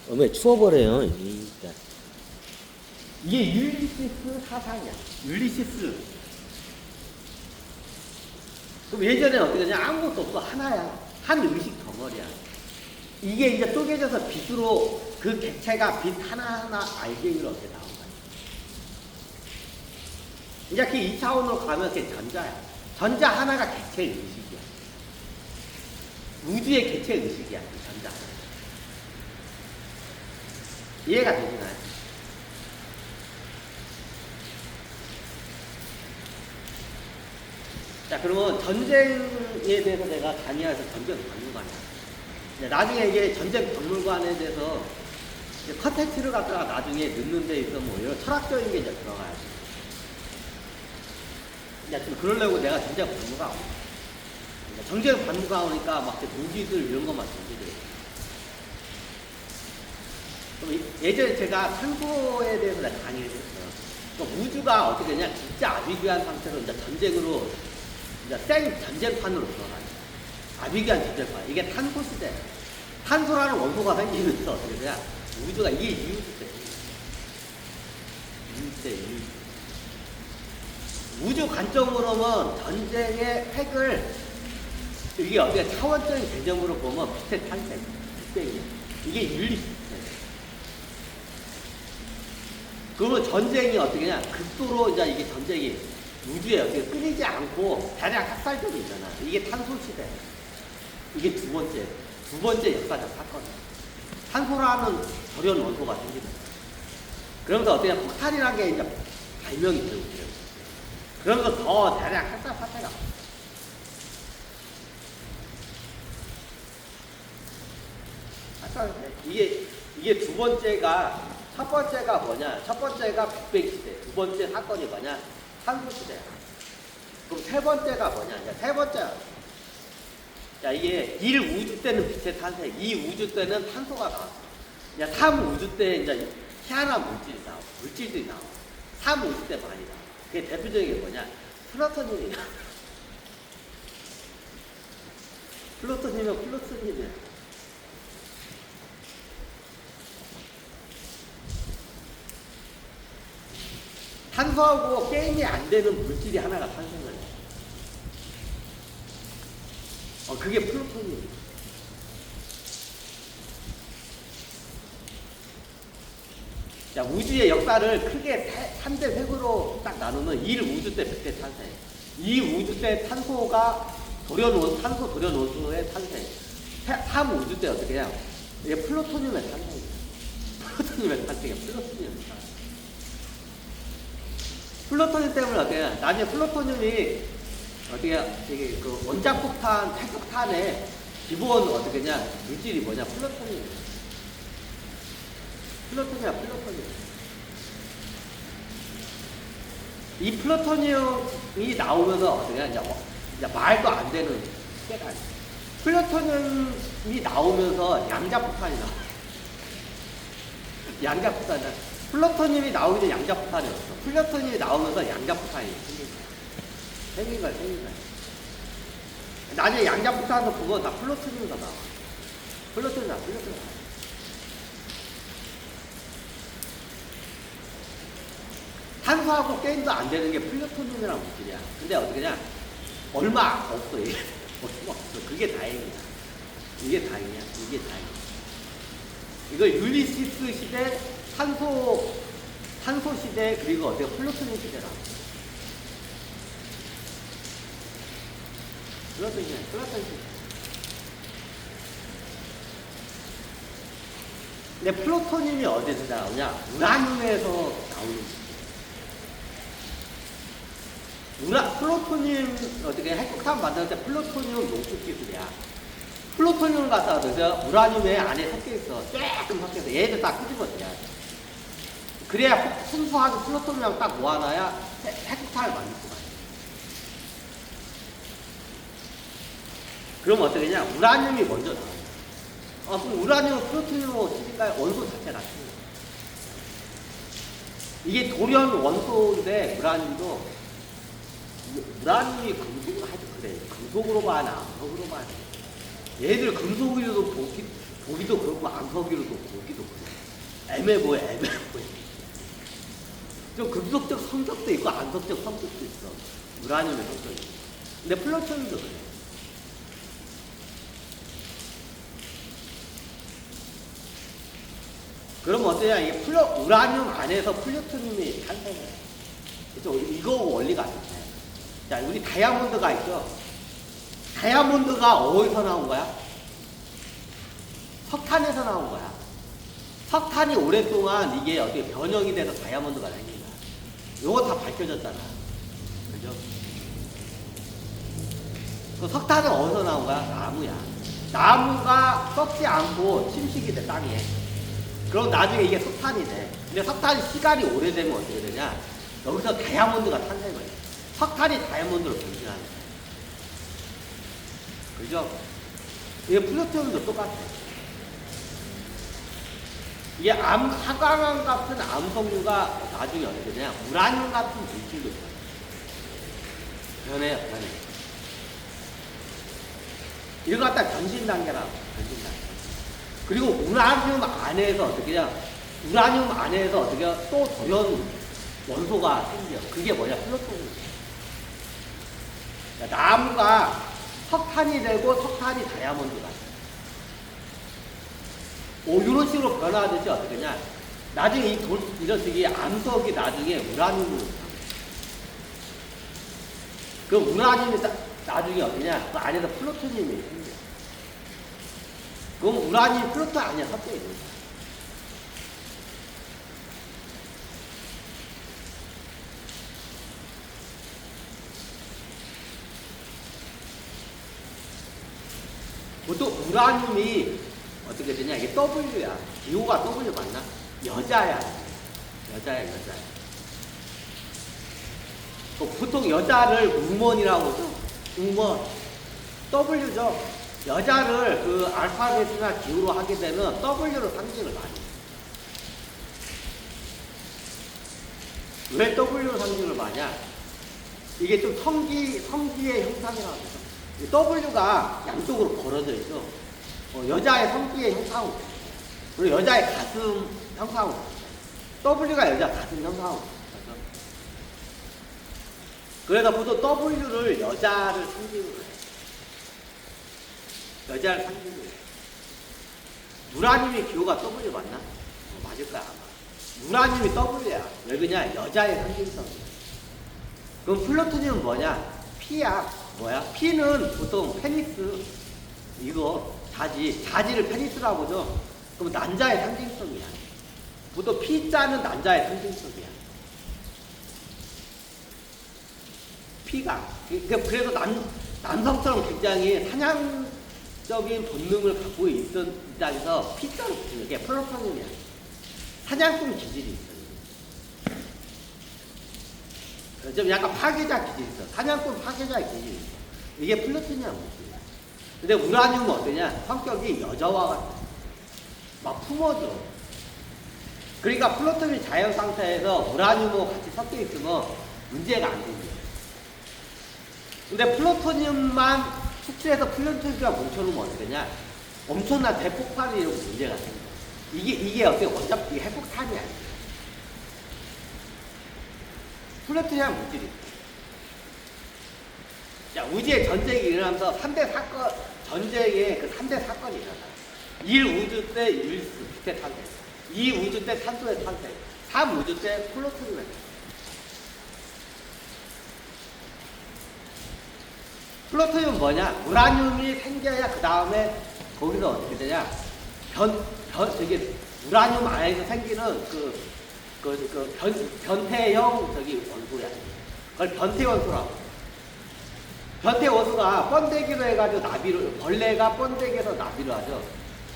왜 추워버려요. 진짜. 이게 율리시스 사상이야. 율리시스. 그럼 예전에 어떻게 되냐? 아무것도 없어. 하나야. 한 의식 덩어리야. 이게 이제 쪼개져서 빛으로 그 객체가 빛 하나하나 알갱이로 어떻게 나온 거야. 이제 그 2차원으로 가면 그게 전자야. 전자 하나가 객체 의식이야. 우주의 객체 의식이야. 그 전자. 이해가 되시나요? 자, 그러면 전쟁에 대해서 내가 다니엘에서 전쟁 박물관이야. 나중에 이게 전쟁 박물관에 대해서 컨텐츠를 갖다가 나중에 넣는 데 있어 뭐 이런 철학적인 게 이제 들어가야지. 지금 그러려고 내가 전쟁 박물관 오니까. 전쟁 박물관 오니까 막 무기들 이런 것만 준비돼. 그럼 예전에 제가 탄소에 대해서 내가 강의를 했어요. 그러니까 우주가 어떻게 되냐, 진짜 아비규환 상태로 이제 전쟁으로 이제 생 전쟁판으로 들어가요. 아비규환 전쟁판. 이게 탄소 시대. 탄소라는 원소가 생기면서 어떻게 돼야 우주가 이게 이유시대. 이유시대. 우주 관점으로는 전쟁의 핵을 이게 어떻게 차원적인 개념으로 보면 빛의 탄생, 빅뱅이야. 이게 윤리시대. 그러면 전쟁이 어떻게 냐 극도로 이제 이게 전쟁이 우주에 어떻게 끊이지 않고 대략 학살적이 있잖아. 이게 탄소 시대. 이게 두 번째 역사적 사건이야. 탄소라는 저련 원소가 생기는 거야. 그러면서 어떻게 폭탄이라는 게 이제 발명이 되고 그래요. 그러면서 더 대략 학살 사태가. 이게 두 번째가, 첫 번째가 뭐냐? 첫 번째가 빅뱅 시대. 두 번째 사건이 뭐냐? 탄소 시대야. 그럼 세 번째가 뭐냐? 이제 세 번째. 자, 이게 1우주 때는 빛의 탄생, 2우주 때는 탄소가 나왔어. 이제 3우주 때 이제 희한한 물질들이 나와. 3우주 때 많이 나와. 그게 대표적인 게 뭐냐? 플루토늄이 나와. 플루토늄이면 플루토늄이야. 탄소하고 게임이 안 되는 물질이 하나가 탄생을 해. 그게 플루토늄이야. 자, 우주의 역사를 크게 3대 획으로 딱 나누면 1우주 때 빛의 탄생, 2우주 때 탄소가 탄소 돌연 원소의 탄생, 3우주 때 어떻게 해요? 이게 플루토늄의 탄생이야. 플루토늄의 탄생이야. 플루토늄 때문에 어떻게 해요? 나중에 플루토늄이 어떻게 되게 그 원자 폭탄, 핵폭탄의 기본 어떻게 냐 물질이 뭐냐? 플루토늄. 이 플루토늄이 나오면서 어떻게 하냐? 이제 말도 안 되는 때가 아니야. 플루토늄이 나오면서 양자폭탄이 나와. 양자폭탄이 플루토늄이 나오기 전에 양자폭탄이었어. 플루토늄이 나오면서 양자폭탄이 생긴 거야. 나중에 양자폭탄도 보면 다 플루토늄에서 나와. 플루토늄. 탄소하고 게임도 안 되는 게 플루토늄이라는 물질이야. 근데 어떻게 냐 얼마 없어. 이게. 얼마 없어. 그게 다행이야. 이게 다행이야. 이거 율리시스 시대, 탄소 시대, 그리고 어떻게 플루토늄 시대라. 플루토늄 시대. 근데 플루토늄이 어디서 나오냐? 우라늄에서 나오는. 플루토늄 어떻게 핵폭탄 만들 때 플루토늄 농축 기술이야. 플루토늄을 갖다가 넣어서 우라늄에 안에 섞여 있어. 조금 섞여 있어. 얘들 딱 끄집어내야 돼. 그래야 순수하게 플루토늄을 딱 모아놔야 핵폭탄을 만들 수가 있어. 그럼 어떻게 되냐? 우라늄이 먼저 나와. 그럼 우라늄은 플루토늄으로 치니까 원소 자체가 같은 거야. 이게 돌연 원소인데 우라늄이 금속으로 그래. 금속으로 봐나, 금속으로 봐나. 얘들 금속으로도 보기도 그렇고 암석이로도 보기도 그렇고 애매모호해. 좀 금속적 성격도 있고 암석적 성격도 있어. 우라늄의 성격이. 근데 플루토늄도 그래. 그럼 어떠냐? 이게 우라늄 안에서 플루토늄이 탄생해. 그래서 이거 원리가 안 돼. 자, 우리 다이아몬드가 있죠? 다이아몬드가 어디서 나온 거야? 석탄에서 나온 거야. 석탄이 오랫동안 이게 어떻게 변형이 돼서 다이아몬드가 생긴 거야. 요거 다 밝혀졌잖아. 그죠? 그 석탄은 어디서 나온 거야? 나무야. 나무가 썩지 않고 침식이 돼, 땅에. 그럼 나중에 이게 석탄이 돼. 근데 석탄이 시간이 오래되면 어떻게 되냐? 여기서 다이아몬드가 탄생을 해. 석탄이 다이아몬드로 변신하는 거야. 그죠? 이게 플루토늄도 똑같아. 이게 화강암 같은 암석류가 나중에 어떻게 되냐? 우라늄 같은 물질도 변해요, 변해. 이거 갖다 변신 단계라고, 변신 단계. 그리고 우라늄 안에서 어떻게 해야, 우라늄 안에서 어떻게 해야, 또 도연 원소가 생겨. 그게 뭐냐? 플루토늄. 나무가 석탄이 되고 석탄이 다이아몬드가 돼. 이런 식으로 변화하듯이 어떻게 하냐. 나중에 이런 식의 암석이 나중에 우라늄으로 변해. 그 우라늄이 나중에 어떠냐? 그 안에서 플루토늄이 생겨. 그럼 우라늄이 플루토 아니야, 섞여 있는 거야. 보통 우라늄이 어떻게 되냐? 이게 W야. 기호가 W 맞나? 여자야. 여자야. 보통 여자를 우먼이라고 하죠. 우먼. W죠. 여자를 그 알파벳이나 기호로 하게 되면 W로 상징을 많이 해요. 왜 W로 상징을 많이 하냐? 이게 좀 성기의 형상이라고 하죠. W가 양쪽으로 벌어져 있어. 여자의 성기의 형상으로. 그리고 여자의 가슴 형상으로. W가 여자 가슴 형상으로. 그래서 보통 W를 여자를 상징으로 해. 여자를 상징으로 해. 우라늄의 기호가 W 맞나? 맞을 거야, 아마. 우라늄이 W야. 왜 그냐? 여자의 상징성이야. 그럼 플루토늄은 뭐냐? P야. 뭐야? P는 보통 페니스, 이거, 자지를 페니스라고 하죠? 그럼 난자의 상징성이야. 보통 P자는 난자의 상징성이야. P가. 그래서 남성처럼 굉장히 사냥적인 본능을 갖고 있다해서 P자로 붙이는 게 플루토늄이야. 사냥꾼 기질이 있어. 좀 약간 파괴자 기질이 있어. 사냥꾼 파괴자의 기질이 있어. 이게 플루토늄이야, 물질이야. 근데 우라늄은 어떠냐? 성격이 여자와 같아. 막 품어줘. 그러니까 플루토늄이 자연 상태에서 우라늄하고 같이 섞여 있으면 문제가 안 생겨. 근데 플루토늄만 축출해서 플루토늄과 뭉쳐놓으면 어떻게 되냐? 엄청난 대폭발이 이러고 문제가 생겨. 이게 어떻게 어차피 핵폭탄이 아니야. 플루토늄 물질이. 자, 우주의 전쟁이 일어나면서 3대 사건, 전쟁의 그 3대 사건이 일어나. 1 우주 때 일수 때 탄생, 2 우주 때 산소의 탄생, 3 우주 때 플루토늄의 탄생. 플루토늄은 뭐냐? 우라늄이 생겨야 그 다음에 거기서 어떻게 되냐? 저기 우라늄 안에서 생기는 변태형 원소야. 그걸 변태 원소라고. 변태 원소가 번데기로 해가지고 벌레가 번데기에서 나비를 하죠.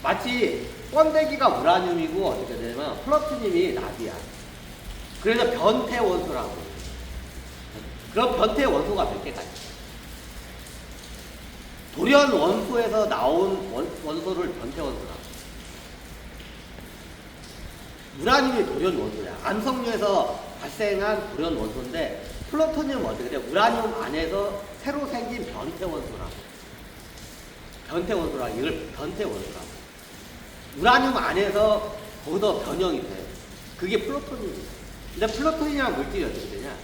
마치 번데기가 우라늄이고 어떻게 되냐면 플루토늄이 나비야. 그래서 변태 원소라고. 그럼 변태 원소가 몇 개가 있어? 돌연 원소에서 나온 원소를 변태 원소라고. 우라늄이 돌연 원소야. 암석류에서 발생한 돌연 원소인데 플루토늄은 어떻게 돼? 우라늄 안에서 새로 생긴 변태 원소라고. 변태 원소라고. 이걸 변태 원소라고. 우라늄 안에서 거기서 변형이 돼. 그게 플루토늄이야. 근데 플루토늄이란 물질이 어떻게 되냐?